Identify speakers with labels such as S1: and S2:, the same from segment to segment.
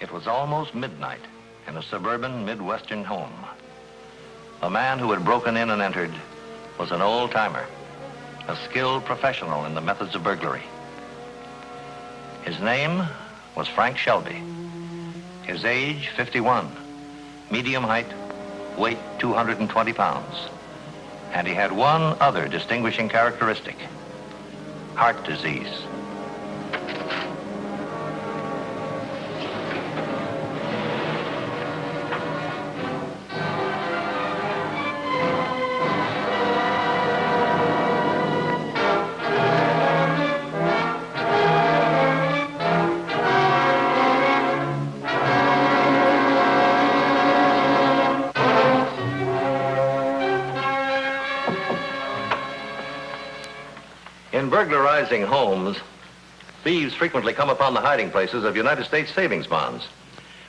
S1: It was almost midnight in a suburban Midwestern home. The man who had broken in and entered was an old-timer, a skilled professional in the methods of burglary. His name was Frank Shelby. His age, 51, medium height, weight 220 pounds. And he had one other distinguishing characteristic: heart disease. In burglarizing homes, thieves frequently come upon the hiding places of United States savings bonds,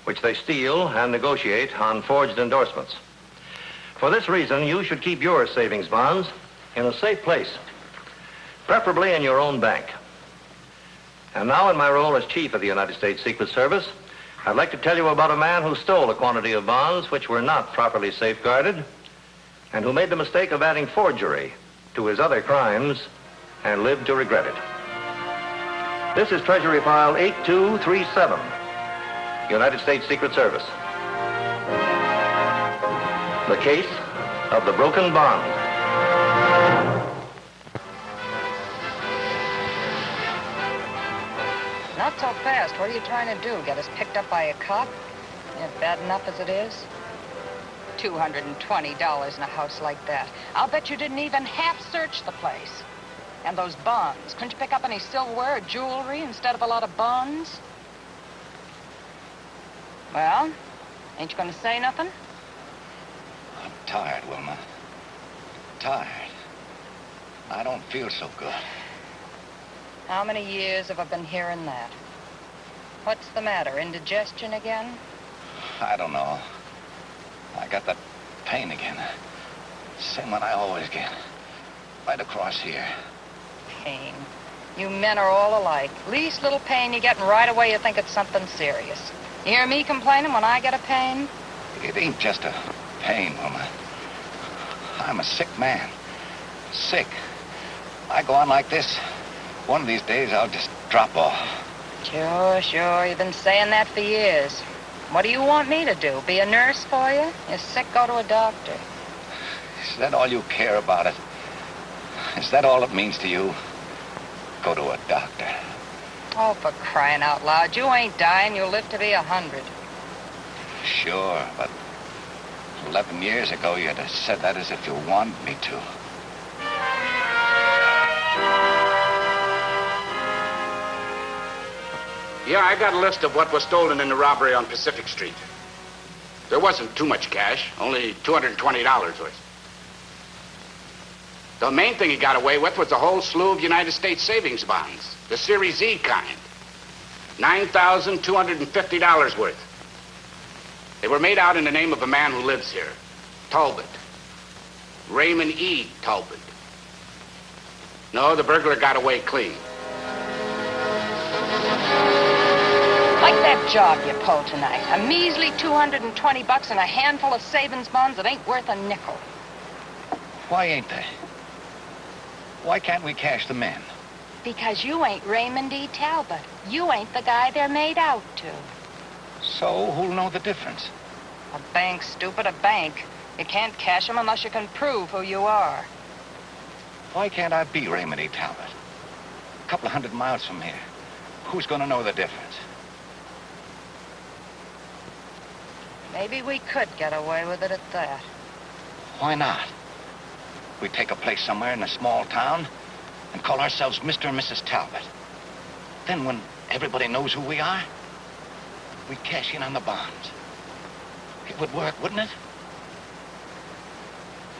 S1: which they steal and negotiate on forged endorsements. For this reason, you should keep your savings bonds in a safe place, preferably in your own bank. And now, in my role as chief of the United States Secret Service, I'd like to tell you about a man who stole a quantity of bonds which were not properly safeguarded, and who made the mistake of adding forgery to his other crimes and lived to regret it. This is Treasury File 8237, United States Secret Service. The case of the broken bond.
S2: Not so fast. What are you trying to do? Get us picked up by a cop? Ain't bad enough as it is. $220 in a house like that. I'll bet you didn't even half search the place. And those bonds, couldn't you pick up any silverware or jewelry instead of a lot of bonds? Well, ain't you gonna say nothing?
S3: I'm tired, Wilma. Tired. I don't feel so good.
S2: How many years have I been hearing that? What's the matter, indigestion again?
S3: I don't know. I got that pain again. Same one I always get. Right across here.
S2: Pain. You men are all alike. Least little pain you get, and right away you think it's something serious. You hear me complaining when I get a pain?
S3: It ain't just a pain, Wilma. I'm a sick man. Sick. I go on like this, one of these days I'll just drop off.
S2: Sure. You've been saying that for years. What do you want me to do? Be a nurse for you? You're sick, go to a doctor.
S3: Is that all you care about it? Is that all it means to you? Go to a doctor.
S2: Oh, for crying out loud. You ain't dying. You'll live to be 100.
S3: Sure, but 11 years ago, you'd have said that as if you wanted me to.
S4: Yeah, I got a list of what was stolen in the robbery on Pacific Street. There wasn't too much cash, only $220 worth. The main thing he got away with was a whole slew of United States savings bonds, the Series Z kind. $9,250 worth. They were made out in the name of a man who lives here, Talbot. Raymond E. Talbot. No, the burglar got away clean.
S2: Like that job you pulled tonight. A measly $220 and a handful of savings bonds that ain't worth a nickel.
S3: Why ain't they? Why can't we cash them in?
S2: Because you ain't Raymond E. Talbot. You ain't the guy they're made out to.
S3: So who'll know the difference?
S2: A bank, stupid, a bank. You can't cash them unless you can prove who you are.
S3: Why can't I be Raymond E. Talbot? A couple of 100 miles from here. Who's gonna know the difference?
S2: Maybe we could get away with it at that.
S3: Why not? We take a place somewhere in a small town and call ourselves Mr. and Mrs. Talbot. Then when everybody knows who we are, we cash in on the bonds. It would work, wouldn't it?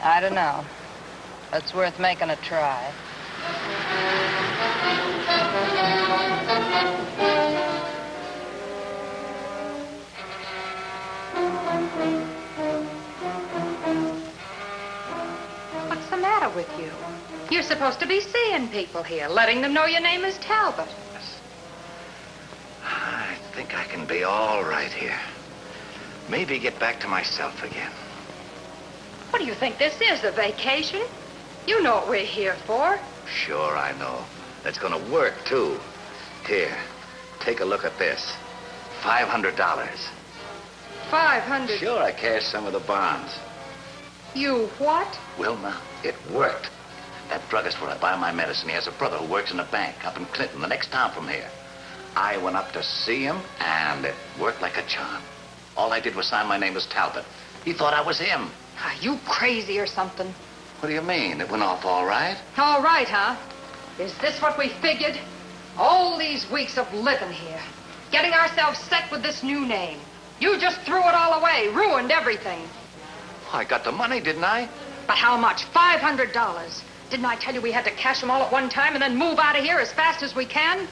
S2: I don't know. It's worth making a try.
S5: What's the matter with you? You're supposed to be seeing people here, letting them know your name is Talbot.
S3: I think I can be all right here. Maybe get back to myself again.
S5: What do you think this is, a vacation? You know what we're here for.
S3: Sure, I know. It's gonna work, too. Here, take a look at this. $500.
S5: 500.
S3: Sure, I cashed some of the bonds.
S5: You what?
S3: Wilma, it worked. That druggist where I buy my medicine, he has a brother who works in a bank up in Clinton, the next town from here. I went up to see him, and it worked like a charm. All I did was sign my name as Talbot. He thought I was him.
S5: Are you crazy or something?
S3: What do you mean? It went off all right?
S5: All right, huh? Is this what we figured? All these weeks of living here, getting ourselves set with this new name. You just threw it all away, ruined everything.
S3: I got the money, didn't I?
S5: But how much? $500. Didn't I tell you we had to cash them all at one time and then move out of here as fast as we can?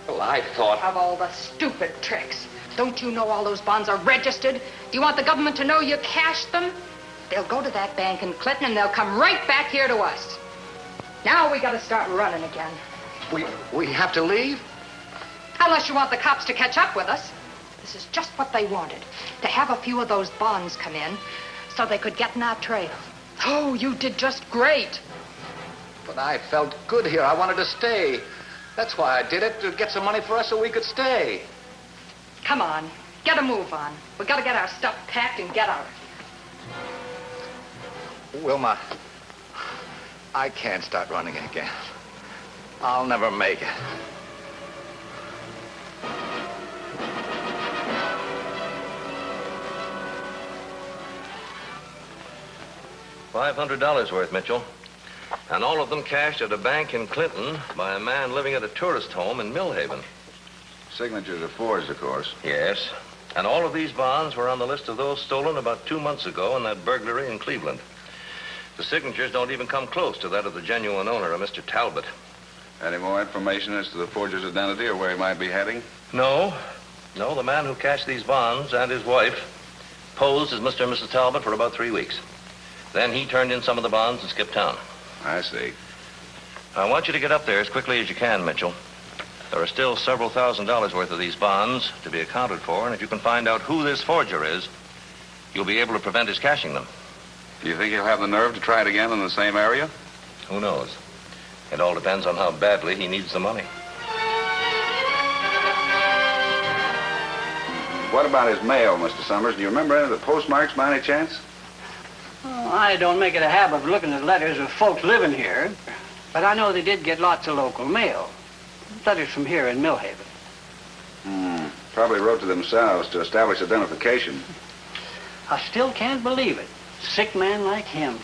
S3: Well, I thought...
S5: Of all the stupid tricks. Don't you know all those bonds are registered? Do you want the government to know you cashed them? They'll go to that bank in Clinton and they'll come right back here to us. Now we gotta start running again.
S3: We have to leave?
S5: Unless you want the cops to catch up with us. This is just what they wanted. To have a few of those bonds come in so they could get in our trail. Oh, you did just great.
S3: But I felt good here. I wanted to stay. That's why I did it, to get some money for us so we could stay.
S5: Come on, get a move on. We gotta get our stuff packed and get out.
S3: Wilma, I can't start running again. I'll never make it.
S1: $500 worth, Mitchell. And all of them cashed at a bank in Clinton by a man living at a tourist home in Millhaven.
S6: Signatures are forged, of course.
S1: Yes. And all of these bonds were on the list of those stolen about 2 months ago in that burglary in Cleveland. The signatures don't even come close to that of the genuine owner, a Mr. Talbot.
S6: Any more information as to the forger's identity or where he might be heading?
S1: No. No, the man who cashed these bonds and his wife posed as Mr. and Mrs. Talbot for about 3 weeks. Then he turned in some of the bonds and skipped town.
S6: I see.
S1: I want you to get up there as quickly as you can, Mitchell. There are still several $1,000s worth of these bonds to be accounted for, and if you can find out who this forger is, you'll be able to prevent his cashing them.
S6: Do you think he'll have the nerve to try it again in the same area?
S1: Who knows? It all depends on how badly he needs the money.
S6: What about his mail, Mr. Summers? Do you remember any of the postmarks by any chance?
S7: Oh, I don't make it a habit of looking at letters of folks living here, but I know they did get lots of local mail. Letters from here in Millhaven.
S6: Probably wrote to themselves to establish identification.
S7: I still can't believe it. Sick man like him.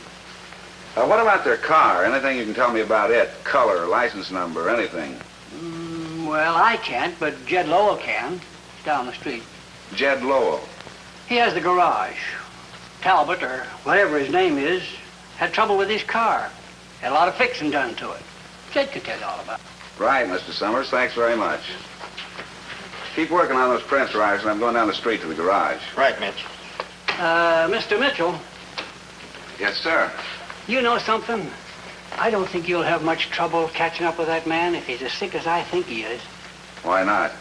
S6: What about their car? Anything you can tell me about it? Color, license number, anything?
S7: Well, I can't, but Jed Lowell can. Down the street.
S6: Jed Lowell.
S7: He has the garage. Talbot, or whatever his name is, had trouble with his car. Had a lot of fixing done to it. Jed could tell you all about it.
S6: Right, Mr. Summers. Thanks very much. Keep working on those print drives, and I'm going down the street to the garage.
S3: Right, Mitch.
S7: Mr. Mitchell,
S6: Yes, sir.
S7: you know something? I don't think you'll have much trouble catching up with that man if he's as sick as I think he is.
S6: Why not?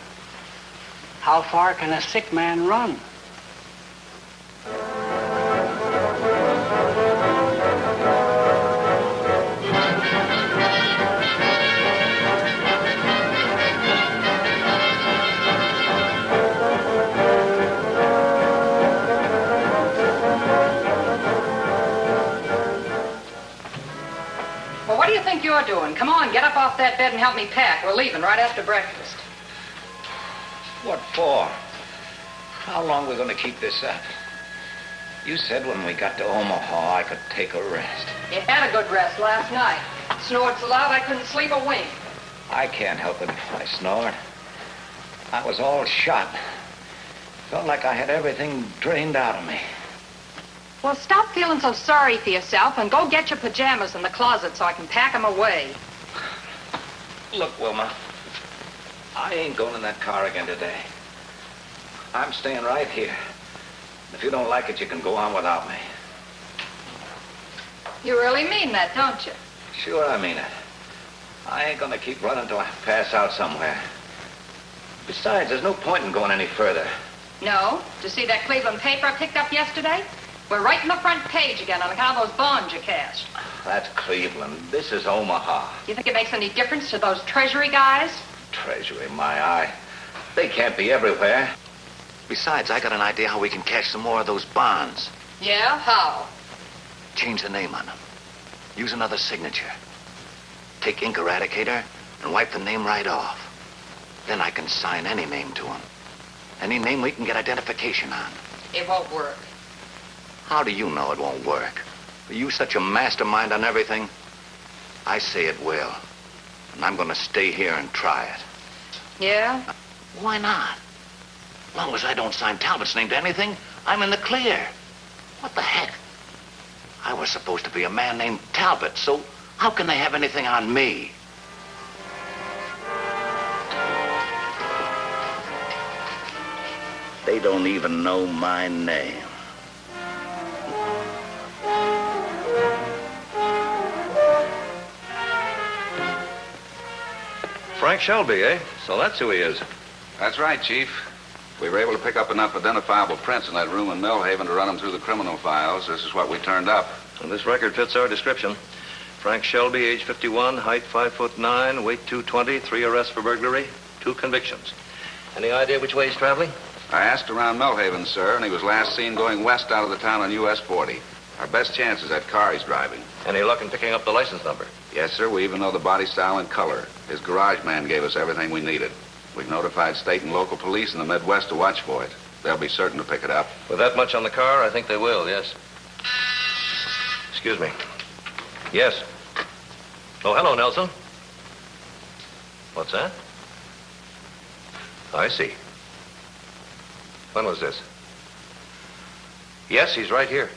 S7: How far can a sick man run?
S2: Well, what do you think you're doing? Come on, get up off that bed and help me pack. We're leaving right after breakfast.
S3: What for? How long are we going to keep this up? You said when we got to Omaha I could take a rest.
S2: You had a good rest last night. Snored so loud I couldn't sleep a wink.
S3: I can't help it if I snored. I was all shot. Felt like I had everything drained out of me.
S2: Well, stop feeling so sorry for yourself and go get your pajamas in the closet so I can pack them away.
S3: Look, Wilma, I ain't going in that car again today. I'm staying right here. If you don't like it, you can go on without me.
S2: You really mean that, don't you?
S3: Sure, I mean it. I ain't gonna keep running till I pass out somewhere. Besides, there's no point in going any further.
S5: No? To see that Cleveland paper I picked up yesterday? We're right in the front page again on account of those bonds you cashed.
S3: That's Cleveland. This is Omaha.
S5: You think it makes any difference to those Treasury guys?
S3: Treasury, my eye. They can't be everywhere. Besides, I got an idea how we can cash some more of those bonds.
S5: Yeah? How?
S3: Change the name on them. Use another signature. Take ink eradicator and wipe the name right off. Then I can sign any name to them. Any name we can get identification on.
S5: It won't work.
S3: How do you know it won't work? Are you such a mastermind on everything? I say it will. And I'm going to stay here and try it.
S5: Yeah?
S3: Why not? As long as I don't sign Talbot's name to anything, I'm in the clear. What the heck? I was supposed to be a man named Talbot, so how can they have anything on me? They don't even know my name.
S1: Frank Shelby, eh? So that's who he is.
S6: That's right, Chief. We were able to pick up enough identifiable prints in that room in Millhaven to run them through the criminal files. This is what we turned up.
S1: And this record fits our description. Frank Shelby, age 51, height 5'9", weight 220, 3 arrests for burglary, 2 convictions. Any idea which way he's traveling?
S6: I asked around Millhaven, sir, and he was last seen going west out of the town on US 40. Our best chance is that car he's driving.
S1: Any luck in picking up the license number?
S6: Yes, sir. We even know the body style and color. His garage man gave us everything we needed. We've notified state and local police in the Midwest to watch for it. They'll be certain to pick it up.
S1: With that much on the car, I think they will, yes. Excuse me. Yes. Oh, hello, Nelson. What's that? I see. When was this? Yes, he's right here.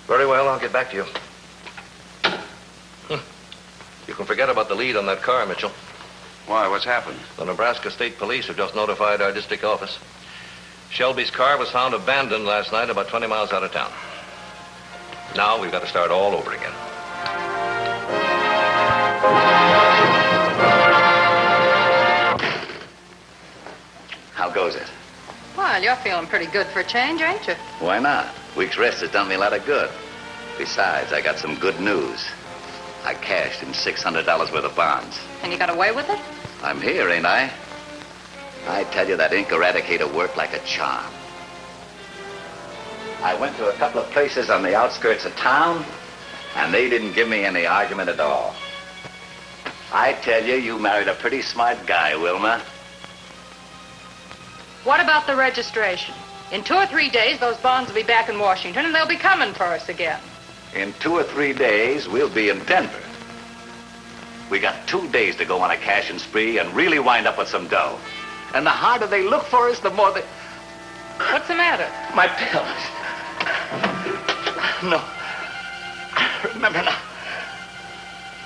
S1: Very well, I'll get back to you. You can forget about the lead on that car, Mitchell.
S6: Why? What's happened?
S1: The Nebraska State Police have just notified our district office. Shelby's car was found abandoned last night about 20 miles out of town. Now we've got to start all over again.
S3: How goes it?
S5: Well, you're feeling pretty good for a change, ain't you?
S3: Why not? Week's rest has done me a lot of good. Besides, I got some good news. I cashed in $600 worth of bonds.
S5: And you got away with it?
S3: I'm here, ain't I? I tell you, that ink eradicator worked like a charm. I went to a couple of places on the outskirts of town, and they didn't give me any argument at all. I tell you, you married a pretty smart guy, Wilma.
S5: What about the registration? In 2 or 3 days, those bonds will be back in Washington, and they'll be coming for us again.
S3: In 2 or 3 days, we'll be in Denver. We got 2 days to go on a cashing spree and really wind up with some dough. And the harder they look for us, the more they...
S5: What's the matter?
S3: My pills. No. I remember now.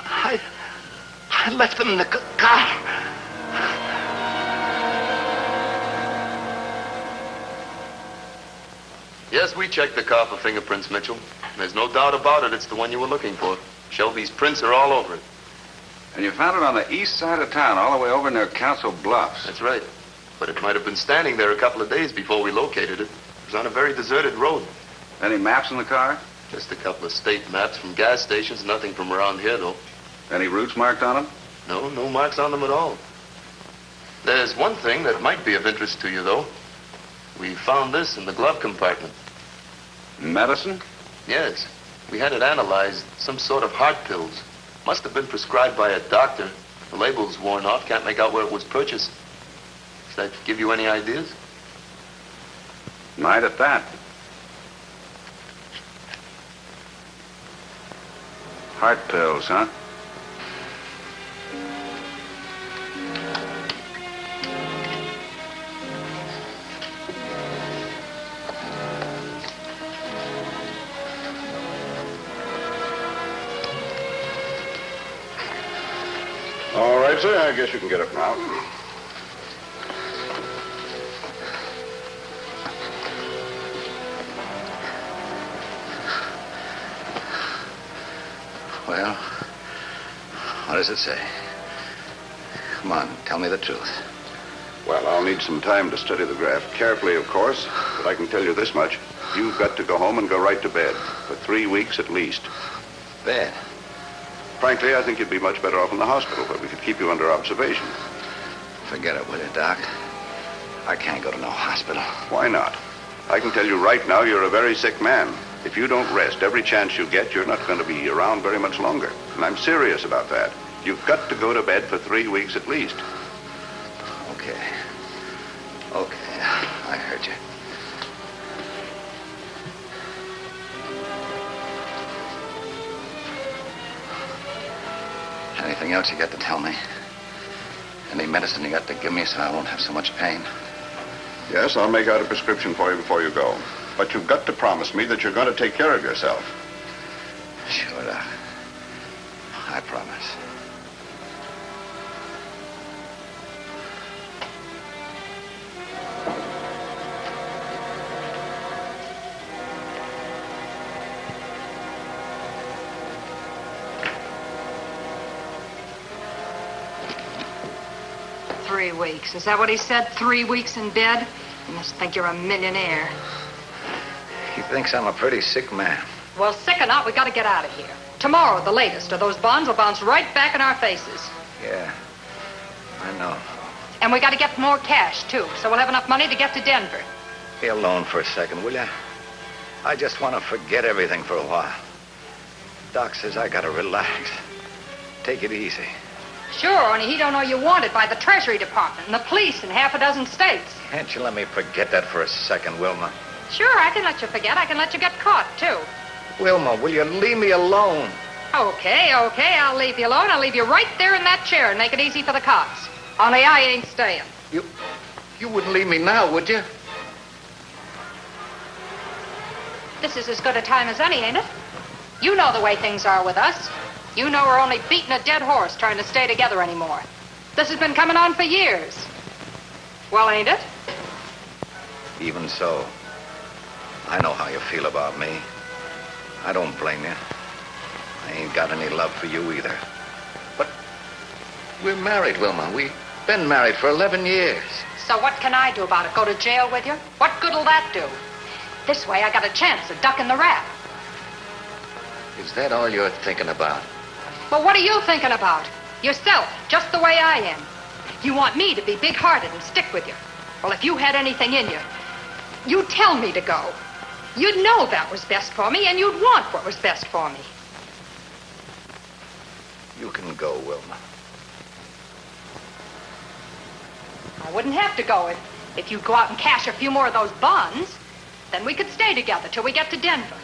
S3: I left them in the car.
S8: Yes, we checked the car for fingerprints, Mitchell. There's no doubt about it. It's the one you were looking for. Shelby's prints are all over it.
S6: And you found it on the east side of town, all the way over near Council Bluffs.
S8: That's right. But it might have been standing there a couple of days before we located it. It was on a very deserted road.
S6: Any maps in the car?
S8: Just a couple of state maps from gas stations. Nothing from around here, though.
S6: Any routes marked on them?
S8: No, no marks on them at all. There's one thing that might be of interest to you, though. We found this in the glove compartment.
S6: Medicine?
S8: Yes. We had it analyzed. Some sort of heart pills. Must have been prescribed by a doctor. The label's worn off. Can't make out where it was purchased. Does that give you any ideas?
S6: Might at that. Heart pills, huh?
S9: All right, sir. I guess you can get up now.
S3: Well, what does it say? Come on, tell me the truth.
S9: Well, I'll need some time to study the graft carefully, of course, but I can tell you this much. You've got to go home and go right to bed for 3 weeks at least.
S3: Bed?
S9: Frankly, I think you'd be much better off in the hospital, but we could keep you under observation.
S3: Forget it, will you, Doc? I can't go to no hospital.
S9: Why not? I can tell you right now you're a very sick man. If you don't rest every chance you get, you're not going to be around very much longer. And I'm serious about that. You've got to go to bed for 3 weeks at least.
S3: Okay. Okay, I heard you. Anything else you got to tell me? Any medicine you got to give me so I won't have so much pain?
S9: Yes, I'll make out a prescription for you before you go. But you've got to promise me that you're going to take care of yourself.
S3: Sure, Doc. I promise.
S5: Three weeks. Is that what he said? 3 weeks in bed? You must think you're a millionaire.
S3: He thinks I'm a pretty sick man.
S5: Well, sick or not, we got to get out of here. Tomorrow, the latest, or those bonds will bounce right back in our faces.
S3: Yeah, I know.
S5: And we got to get more cash, too, so we'll have enough money to get to Denver.
S3: Be alone for a second, will you? I just want to forget everything for a while. Doc says I got to relax. Take it easy.
S5: Sure, only he don't know you wanted by the Treasury Department and the police in half a dozen states.
S3: Can't you let me forget that for a second, Wilma?
S5: Sure, I can let you forget. I can let you get caught, too.
S3: Wilma, will you leave me alone?
S5: Okay, I'll leave you alone. I'll leave you right there in that chair and make it easy for the cops. Only I ain't staying.
S3: You wouldn't leave me now, would you?
S5: This is as good a time as any, ain't it? You know the way things are with us. You know we're only beating a dead horse trying to stay together anymore. This has been coming on for years. Well, ain't it?
S3: Even so, I know how you feel about me. I don't blame you. I ain't got any love for you either. But we're married, Wilma. We've been married for 11 years.
S5: So what can I do about it? Go to jail with you? What good'll that do? This way I got a chance of ducking the rap.
S3: Is that all you're thinking about?
S5: Well, what are you thinking about? Yourself, just the way I am. You want me to be big-hearted and stick with you. Well, if you had anything in you, you'd tell me to go. You'd know that was best for me, and you'd want what was best for me.
S3: You can go, Wilma.
S5: I wouldn't have to go if you'd go out and cash a few more of those bonds. Then we could stay together till we get to Denver.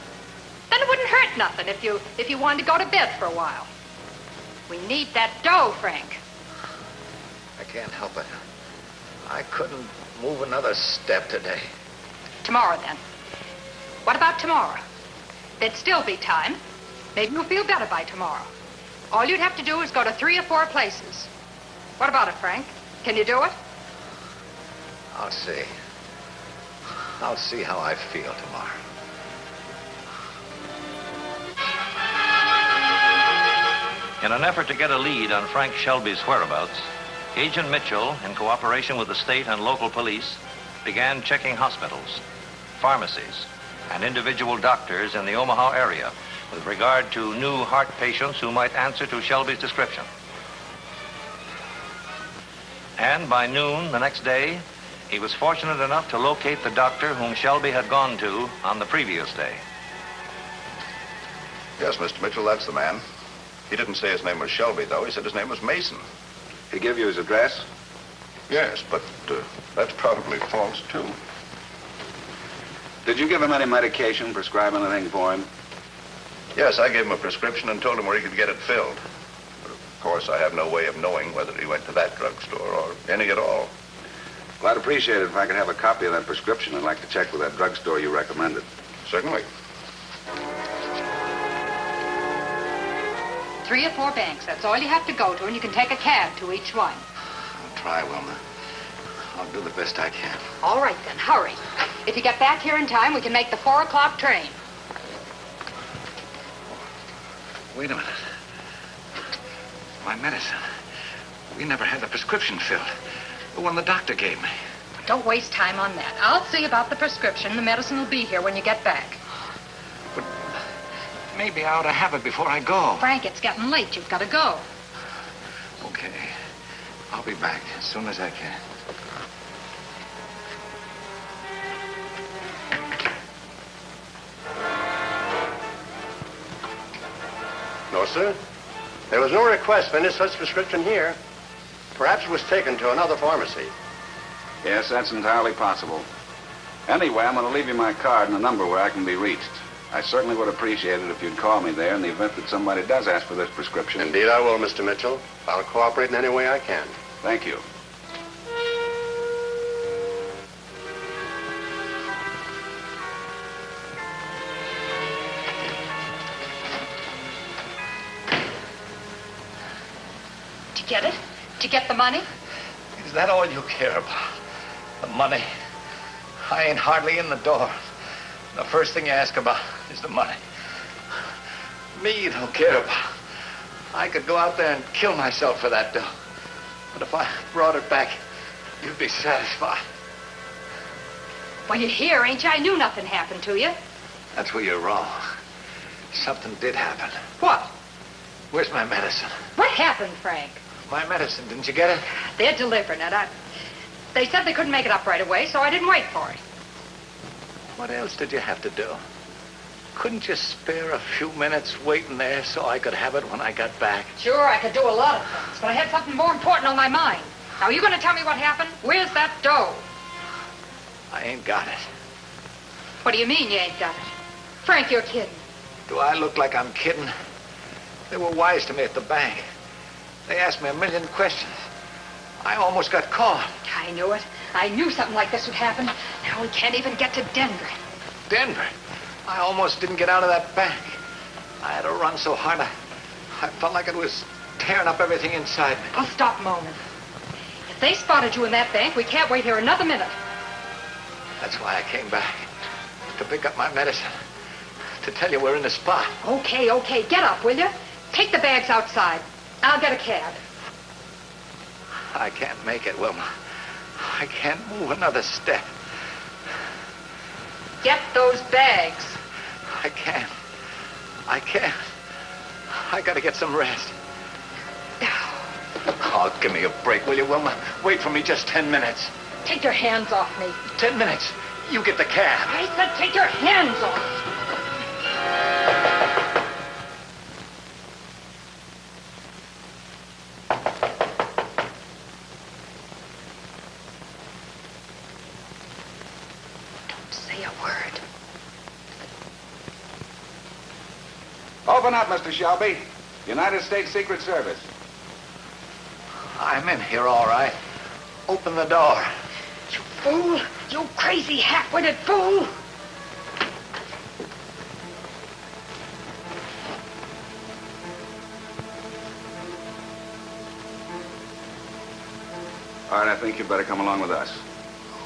S5: Then it wouldn't hurt nothing if you wanted to go to bed for a while. We need that dough, Frank.
S3: I can't help it. I couldn't move another step today.
S5: Tomorrow, then. What about tomorrow? There'd still be time. Maybe you'll feel better by tomorrow. All you'd have to do is go to 3 or 4 places. What about it, Frank? Can you do it?
S3: I'll see. I'll see how I feel tomorrow.
S1: In an effort to get a lead on Frank Shelby's whereabouts, Agent Mitchell, in cooperation with the state and local police, began checking hospitals, pharmacies, and individual doctors in the Omaha area with regard to new heart patients who might answer to Shelby's description. And by noon the next day, he was fortunate enough to locate the doctor whom Shelby had gone to on the previous day.
S9: Yes, Mr. Mitchell, that's the man. He didn't say his name was Shelby, though. He said his name was Mason.
S6: He give you his address?
S9: Yes, but that's probably false, too.
S6: Did you give him any medication, prescribe anything for him?
S9: Yes, I gave him a prescription and told him where he could get it filled. But of course, I have no way of knowing whether he went to that drugstore or any at all.
S6: Well, I'd appreciate it if I could have a copy of that prescription. I'd like to check with that drugstore you recommended.
S9: Certainly.
S5: 3 or 4 banks. That's all you have to go to, and you can take a cab to each one.
S3: I'll try, Wilma. I'll do the best I can.
S5: All right, then. Hurry. If you get back here in time, we can make the 4 o'clock train.
S3: Wait a minute. My medicine. We never had the prescription filled. The one the doctor gave me.
S5: Don't waste time on that. I'll see about the prescription. The medicine will be here when you get back.
S3: But maybe I ought to have it before I go.
S5: Frank, it's getting late. You've got to go.
S3: Okay. I'll be back as soon as I can.
S10: No, sir. There was no request for any such prescription here. Perhaps it was taken to another pharmacy.
S6: Yes, that's entirely possible. Anyway, I'm going to leave you my card and a number where I can be reached. I certainly would appreciate it if you'd call me there in the event that somebody does ask for this prescription.
S10: Indeed, I will, Mr. Mitchell. I'll cooperate in any way I can.
S6: Thank you.
S5: Did you get it? Did you get the money?
S3: Is that all you care about? The money? I ain't hardly in the door. The first thing you ask about is the money. Me, you don't care about. I could go out there and kill myself for that dough. But if I brought it back, you'd be satisfied.
S5: Well, you're here, ain't you? I knew nothing happened to you.
S3: That's where you're wrong. Something did happen.
S5: What?
S3: Where's my medicine?
S5: What happened, Frank?
S3: My medicine, didn't you get it?
S5: They're delivering it. They said they couldn't make it up right away, so I didn't wait for it.
S3: What else did you have to do? Couldn't you spare a few minutes waiting there so I could have it when I got back?
S5: Sure, I could do a lot of things, but I had something more important on my mind. Now, are you going to tell me what happened? Where's that dough?
S3: I ain't got it.
S5: What do you mean you ain't got it? Frank, you're kidding.
S3: Do I look like I'm kidding? They were wise to me at the bank. They asked me a million questions. I almost got caught.
S5: I knew it. I knew something like this would happen. Now we can't even get to Denver.
S3: Denver? I almost didn't get out of that bank. I had to run so hard, I felt like it was tearing up everything inside me.
S5: Oh, stop moaning. If they spotted you in that bank, we can't wait here another minute.
S3: That's why I came back. To pick up my medicine. To tell you we're in the spot.
S5: Okay. Get up, will you? Take the bags outside. I'll get a cab.
S3: I can't make it, Wilma. I can't move another step.
S5: Get those bags.
S3: I can't. I gotta get some rest. Oh, give me a break, will you, Wilma? Wait for me just 10 minutes.
S5: Take your hands off me.
S3: 10 minutes. You get the cab.
S5: I said take your hands off.
S6: Open up, Mr. Shelby. United States Secret Service.
S3: I'm in here, all right. Open the door.
S5: You fool! You crazy, half-witted fool!
S6: All right, I think you'd better come along with us.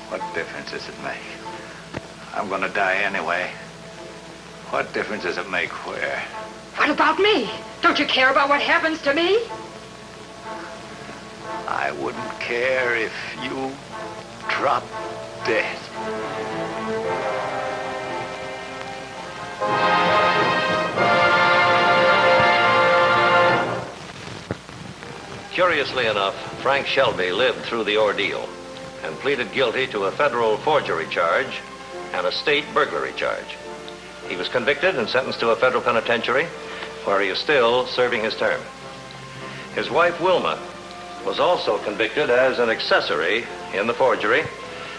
S3: What difference does it make? I'm gonna die anyway. What difference does it make where?
S5: What about me? Don't you care about what happens to me?
S3: I wouldn't care if you dropped dead.
S1: Curiously enough, Frank Shelby lived through the ordeal and pleaded guilty to a federal forgery charge and a state burglary charge. He was convicted and sentenced to a federal penitentiary where he is still serving his term. His wife, Wilma, was also convicted as an accessory in the forgery,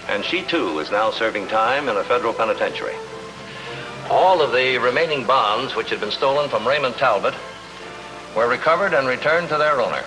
S1: and she too is now serving time in a federal penitentiary. All of the remaining bonds which had been stolen from Raymond Talbot were recovered and returned to their owner.